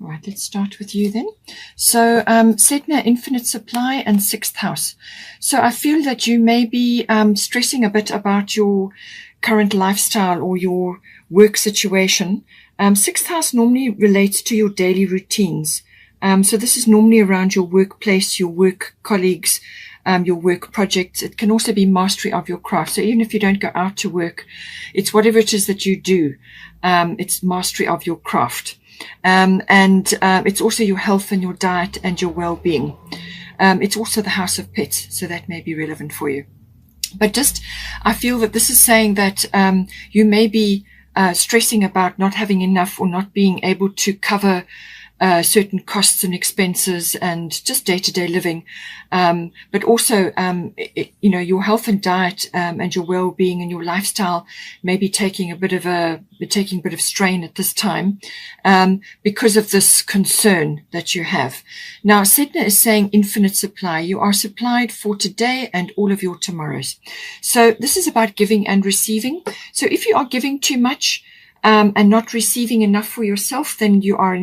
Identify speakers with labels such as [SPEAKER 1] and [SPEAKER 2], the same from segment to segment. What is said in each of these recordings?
[SPEAKER 1] All right, let's start with you then. So, Sedna, infinite supply and sixth house. So I feel that you may be stressing a bit about your current lifestyle or your work situation. Sixth house normally relates to your daily routines. So this is normally around your workplace, your work colleagues, your work projects. It can also be mastery of your craft. So even if you don't go out to work, it's whatever it is that you do. It's mastery of your craft. It's also your health and your diet and your well-being. It's also the house of pets, so that may be relevant for you. But I feel that this is saying that you may be stressing about not having enough or not being able to cover certain costs and expenses and just day-to-day living. But also, your health and diet and your well-being and your lifestyle may be taking a bit of strain at this time because of this concern that you have. Now, Sedna is saying infinite supply. You are supplied for today and all of your tomorrows. So this is about giving and receiving. So if you are giving too much, and not receiving enough for yourself, then you are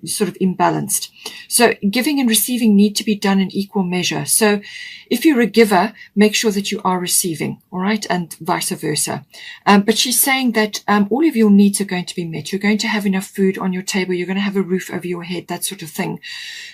[SPEAKER 1] sort of imbalanced. So giving and receiving need to be done in equal measure. So if you're a giver, make sure that you are receiving, all right, and vice versa. But she's saying that all of your needs are going to be met. You're going to have enough food on your table. You're going to have a roof over your head, that sort of thing.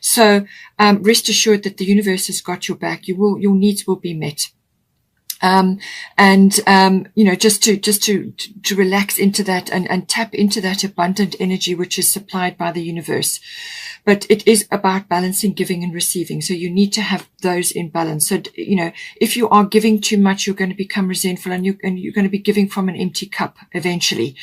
[SPEAKER 1] So rest assured that the universe has got your back. Your needs will be met. Just to relax into that and tap into that abundant energy which is supplied by the universe. But it is about balancing giving and receiving. So you need to have those in balance. So, if you are giving too much, you're going to become resentful and you're going to be giving from an empty cup eventually.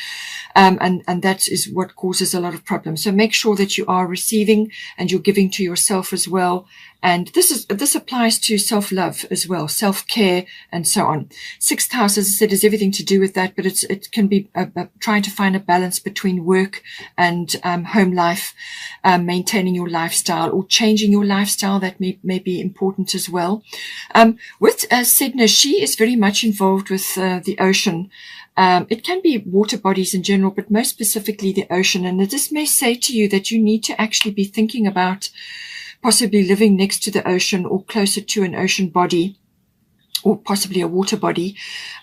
[SPEAKER 1] And that is what causes a lot of problems. So make sure that you are receiving and you're giving to yourself as well. And this applies to self-love as well, self-care and so on. Sixth house, as I said, is everything to do with that, but it can be trying to find a balance between work and home life, maintaining your lifestyle or changing your lifestyle. That may be important as well. With Sedna, she is very much involved with the ocean. It can be water bodies in general, but most specifically the ocean. And this may say to you that you need to actually be thinking about possibly living next to the ocean or closer to an ocean body or possibly a water body.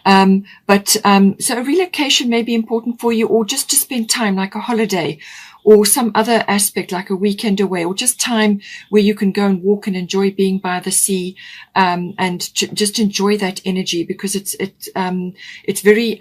[SPEAKER 1] So a relocation may be important for you, or just to spend time like a holiday or some other aspect like a weekend away, or just time where you can go and walk and enjoy being by the sea, and just enjoy that energy, because it's very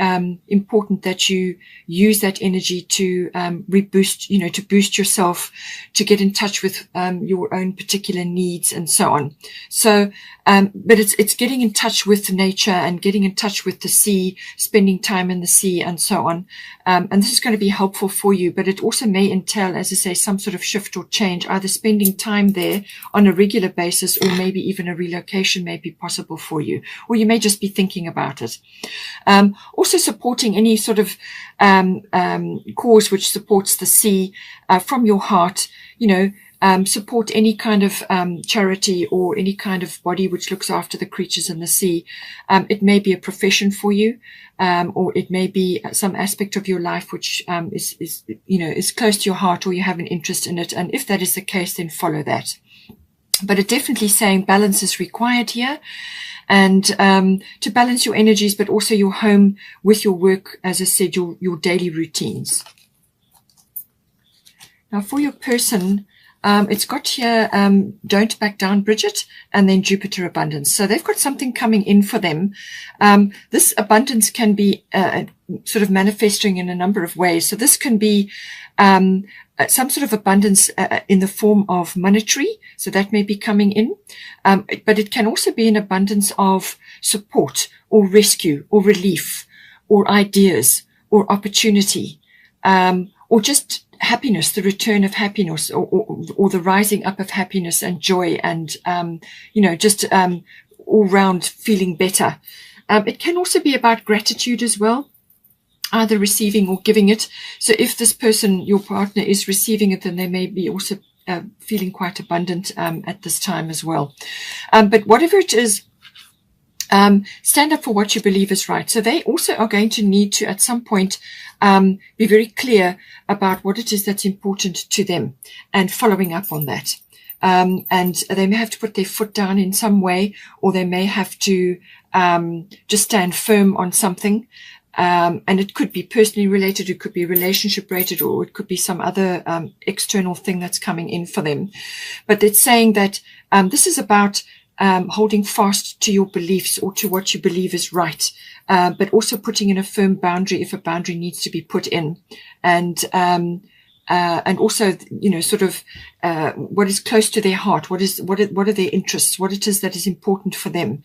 [SPEAKER 1] important that you use that energy to reboost, to boost yourself, to get in touch with your own particular needs and so on. So but it's getting in touch with nature and getting in touch with the sea, spending time in the sea and so on. And this is going to be helpful for you, but it also may entail, as I say, some sort of shift or change, either spending time there on a regular basis, or maybe even a relocation may be possible for you, or you may just be thinking about it. Also supporting any sort of cause which supports the sea from your heart, support any kind of charity or any kind of body which looks after the creatures in the sea. It may be a profession for you, or it may be some aspect of your life which is close to your heart, or you have an interest in it. And if that is the case, then follow that. But it definitely saying balance is required here, and to balance your energies, but also your home with your work, as I said, your daily routines. Now for your person, it's got here, don't back down, Bridget, and then Jupiter abundance. So they've got something coming in for them. This abundance can be sort of manifesting in a number of ways. So this can be some sort of abundance in the form of monetary. So that may be coming in. But it can also be an abundance of support or rescue or relief or ideas or opportunity, or just happiness, the return of happiness, or the rising up of happiness and joy, and just all round feeling better. It can also be about gratitude as well, either receiving or giving it. So if this person, your partner, is receiving it, then they may be also feeling quite abundant at this time as well. But whatever it is, stand up for what you believe is right. So they also are going to need to, at some point, be very clear about what it is that's important to them and following up on that. And they may have to put their foot down in some way, or they may have to just stand firm on something. And it could be personally related, it could be relationship related, or it could be some other external thing that's coming in for them. But it's saying that this is about holding fast to your beliefs or to what you believe is right, but also putting in a firm boundary if a boundary needs to be put in. And also, sort of what is close to their heart, what are their interests, what it is that is important for them.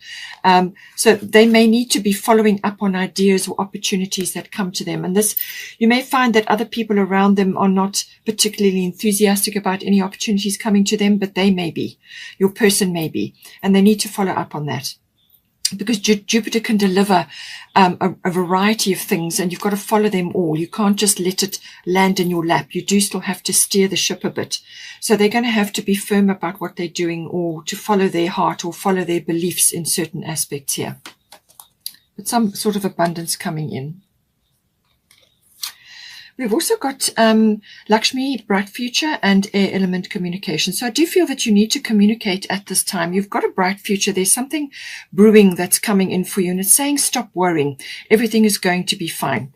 [SPEAKER 1] So they may need to be following up on ideas or opportunities that come to them. And this, you may find that other people around them are not particularly enthusiastic about any opportunities coming to them, but they may be, your person may be, and they need to follow up on that. Because Jupiter can deliver a variety of things, and you've got to follow them all. You can't just let it land in your lap. You do still have to steer the ship a bit. So they're going to have to be firm about what they're doing, or to follow their heart or follow their beliefs in certain aspects here. But some sort of abundance coming in. We've also got Lakshmi, bright future, and air element communication. So I do feel that you need to communicate at this time. You've got a bright future. There's something brewing that's coming in for you, and it's saying stop worrying. Everything is going to be fine.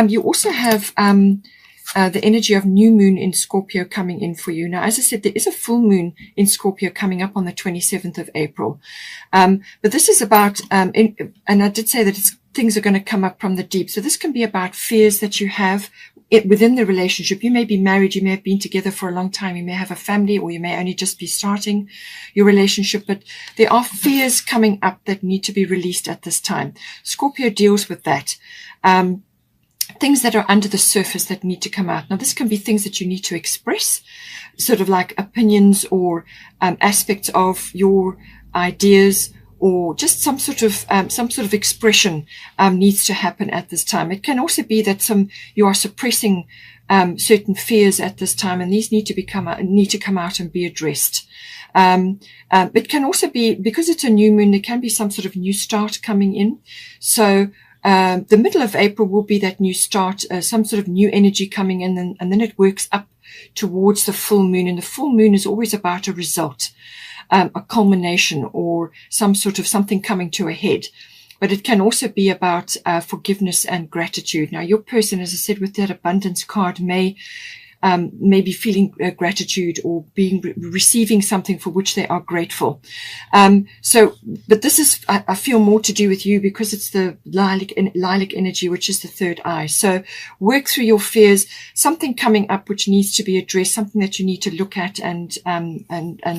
[SPEAKER 1] You also have the energy of new moon in Scorpio coming in for you. Now, as I said, there is a full moon in Scorpio coming up on the 27th of April. But this is about, and I did say that things are going to come up from the deep. So this can be about fears that you have within the relationship. You may be married, you may have been together for a long time, you may have a family, or you may only just be starting your relationship, but there are fears coming up that need to be released at this time. Scorpio deals with that. Things that are under the surface that need to come out. Now, this can be things that you need to express, sort of like opinions or aspects of your ideas, or just some sort of expression needs to happen at this time. It can also be that you are suppressing certain fears at this time, and these need to come out and be addressed. It can also be, because it's a new moon, there can be some sort of new start coming in. So the middle of April will be that new start, some sort of new energy coming in, and then it works up towards the full moon. And the full moon is always about a result, a culmination, or some sort of something coming to a head. But it can also be about forgiveness and gratitude. Now, your person, as I said, with that abundance card, may be feeling gratitude, or receiving something for which they are grateful. But this is, I feel, more to do with you, because it's the lilac energy, which is the third eye. So work through your fears, something coming up which needs to be addressed, something that you need to look at and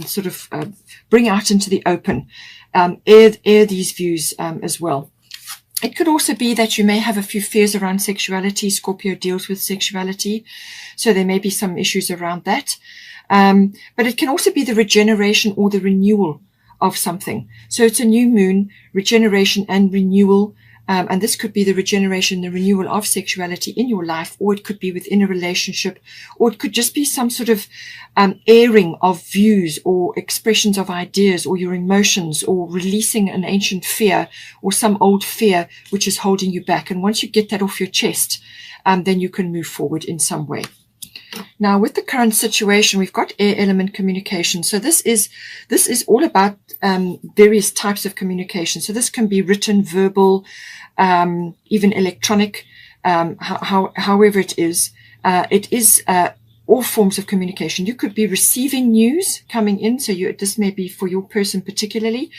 [SPEAKER 1] sort of bring out into the open. Air these views as well. It could also be that you may have a few fears around sexuality. Scorpio deals with sexuality, so there may be some issues around that. But it can also be the regeneration or the renewal of something. So it's a new moon, regeneration and renewal. And this could be the regeneration, the renewal of sexuality in your life, or it could be within a relationship, or it could just be some sort of airing of views or expressions of ideas or your emotions, or releasing an ancient fear or some old fear which is holding you back. And once you get that off your chest, then you can move forward in some way. Now, with the current situation, we've got air element communication. So this is all about various types of communication. So this can be written, verbal, even electronic, however it is. It is all forms of communication. You could be receiving news coming in. So this may be for your person particularly,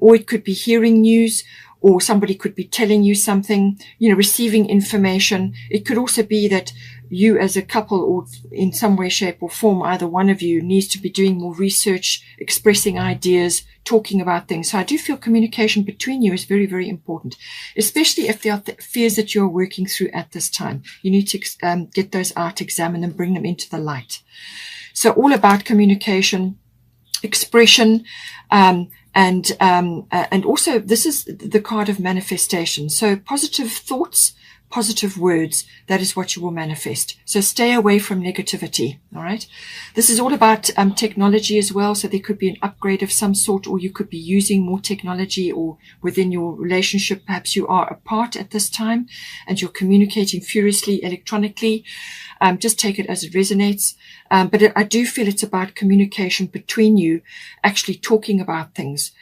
[SPEAKER 1] or it could be hearing news, or somebody could be telling you something, receiving information. It could also be that you as a couple, or in some way, shape or form, either one of you needs to be doing more research, expressing ideas, talking about things. So I do feel communication between you is very, very important, especially if there are fears that you're working through at this time. You need to get those out, examine them, bring them into the light. So all about communication, expression, and also this is the card of manifestation. So positive thoughts, positive words, that is what you will manifest. So stay away from negativity. All right. This is all about technology as well. So there could be an upgrade of some sort, or you could be using more technology, or within your relationship, perhaps you are apart at this time and you're communicating furiously electronically. Just take it as it resonates. But I do feel it's about communication between you, actually talking about things,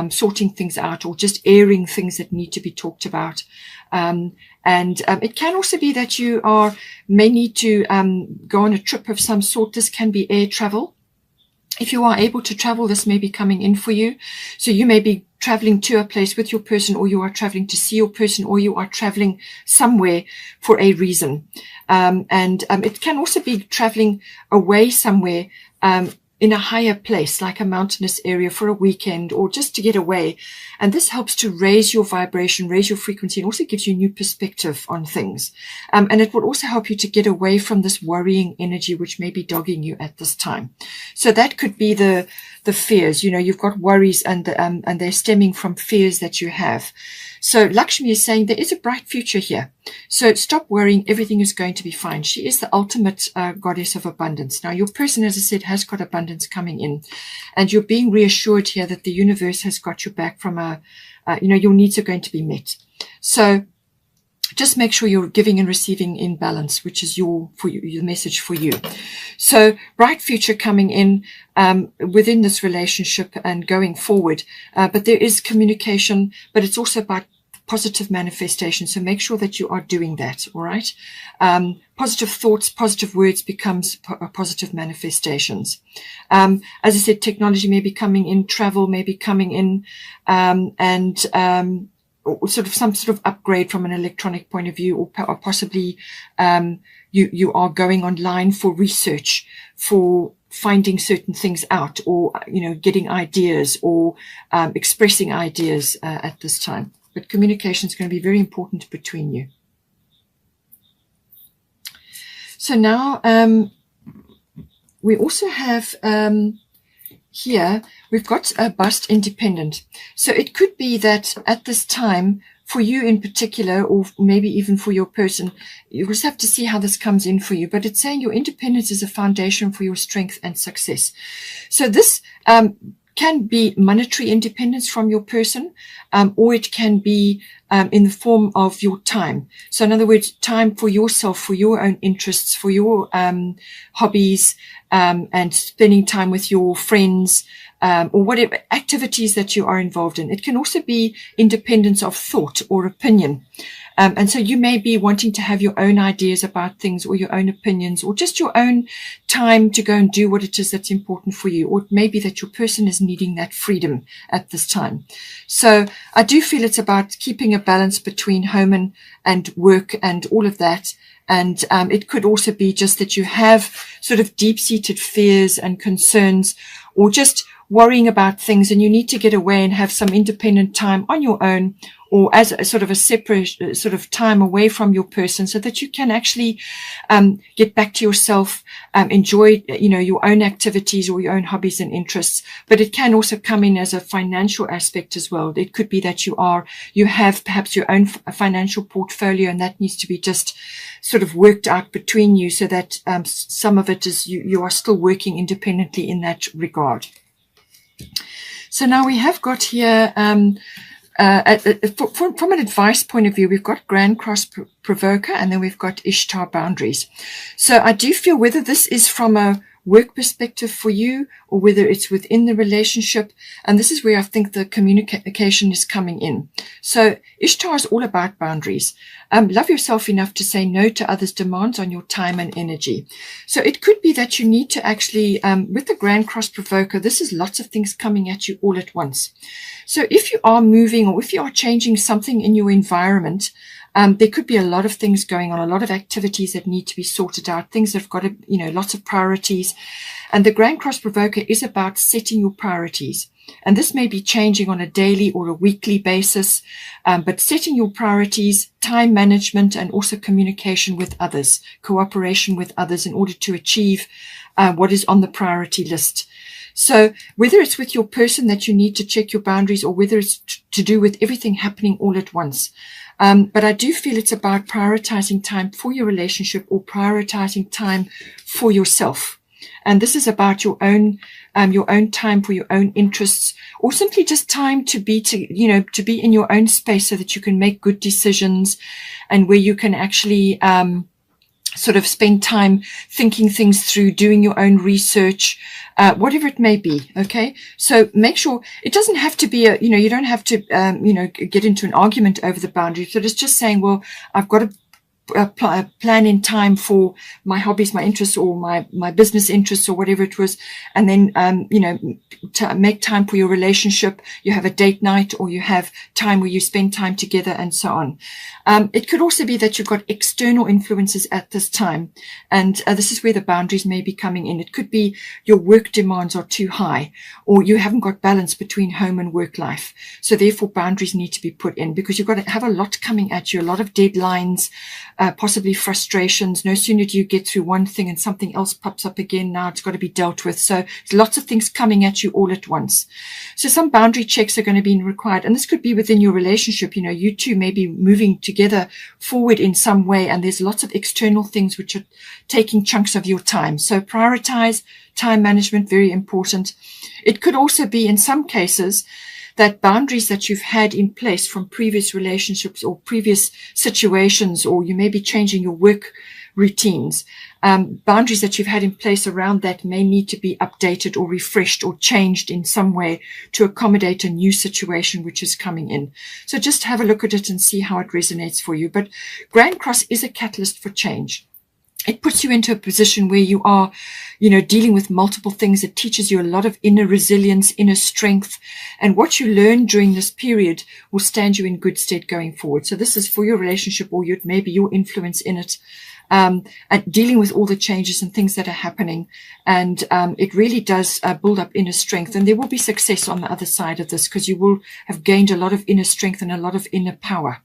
[SPEAKER 1] sorting things out, or just airing things that need to be talked about. It can also be that you may need to go on a trip of some sort. This can be air travel. If you are able to travel, this may be coming in for you. So you may be traveling to a place with your person, or you are traveling to see your person, or you are traveling somewhere for a reason. It can also be traveling away somewhere in a higher place, like a mountainous area for a weekend, or just to get away. And this helps to raise your vibration, raise your frequency, and also gives you new perspective on things. And it will also help you to get away from this worrying energy, which may be dogging you at this time. So that could be the fears. You've got worries, and they're stemming from fears that you have. So Lakshmi is saying there is a bright future here. So stop worrying. Everything is going to be fine. She is the ultimate goddess of abundance. Now, your person, as I said, has got abundance coming in, and you're being reassured here that the universe has got your back from your needs are going to be met. So just make sure you're giving and receiving in balance, which is your message for you. So bright future coming in within this relationship and going forward. But there is communication, but it's also about positive manifestation. So make sure that you are doing that. All right. Positive thoughts, positive words becomes positive manifestations. As I said, technology may be coming in, travel may be coming in, or sort of some sort of upgrade from an electronic point of view, or possibly you are going online for research, for finding certain things out, or getting ideas, or expressing ideas at this time. But communication is going to be very important between you. So now we also have here, we've got a bust independent. So it could be that at this time, for you in particular, or maybe even for your person, you just have to see how this comes in for you. But it's saying your independence is a foundation for your strength and success. So this can be monetary independence from your person, or it can be in the form of your time. So in other words, time for yourself, for your own interests, for your hobbies, and spending time with your friends, or whatever activities that you are involved in. It can also be independence of thought or opinion. And so you may be wanting to have your own ideas about things, or your own opinions, or just your own time to go and do what it is that's important for you. Or it may be that your person is needing that freedom at this time. So I do feel it's about keeping a balance between home and work and all of that. And it could also be just that you have sort of deep-seated fears and concerns, or just worrying about things, and you need to get away and have some independent time on your own, or as a sort of a separate sort of time away from your person, so that you can actually get back to yourself, enjoy your own activities or your own hobbies and interests. But it can also come in as a financial aspect as well. It could be that you have perhaps your own financial portfolio, and that needs to be just sort of worked out between you, so that some of it is you are still working independently in that regard. So now we have got here, from an advice point of view, we've got Grand Cross Provoker, and then we've got Ishtar Boundaries. So I do feel whether this is from a work perspective for you, or whether it's within the relationship, and this is where I think the communication is coming in. So Ishtar is all about boundaries. Love yourself enough to say no to others' demands on your time and energy. So it could be that you need to actually, with the Grand Cross Provoker, this is lots of things coming at you all at once. So if you are moving, or if you are changing something in your environment, there could be a lot of things going on, a lot of activities that need to be sorted out, things that have got lots of priorities. And the Grand Cross Provoker is about setting your priorities. And this may be changing on a daily or a weekly basis, but setting your priorities, time management, and also communication with others, cooperation with others in order to achieve what is on the priority list. So whether it's with your person that you need to check your boundaries, or whether it's to do with everything happening all at once, But I do feel it's about prioritizing time for your relationship or prioritizing time for yourself. And this is about your own time for your own interests, or simply just time to be in your own space so that you can make good decisions, and where you can actually sort of spend time thinking things through, doing your own research, whatever it may be. Okay. So make sure it doesn't have to be you don't have to, get into an argument over the boundary. So it's just saying, well, I've got to plan in time for my hobbies, my interests, or my business interests, or whatever it was. And then, to make time for your relationship. You have a date night, or you have time where you spend time together, and so on. It could also be that you've got external influences at this time. And this is where the boundaries may be coming in. It could be your work demands are too high, or you haven't got balance between home and work life. So therefore boundaries need to be put in, because you've got to have a lot coming at you, a lot of deadlines, possibly frustrations. No sooner do you get through one thing and something else pops up again. Now it's got to be dealt with. So there's lots of things coming at you all at once. So some boundary checks are going to be required. And this could be within your relationship. You two may be moving together forward in some way. And there's lots of external things which are taking chunks of your time. So prioritize time management, very important. It could also be, in some cases, that boundaries that you've had in place from previous relationships or previous situations, or you may be changing your work routines, boundaries that you've had in place around that may need to be updated or refreshed or changed in some way to accommodate a new situation which is coming in. So just have a look at it and see how it resonates for you. But Grand Cross is a catalyst for change. It puts you into a position where you are, dealing with multiple things. It teaches you a lot of inner resilience, inner strength. And what you learn during this period will stand you in good stead going forward. So this is for your relationship, or maybe your influence in it, and dealing with all the changes and things that are happening. And it really does build up inner strength. And there will be success on the other side of this, because you will have gained a lot of inner strength and a lot of inner power.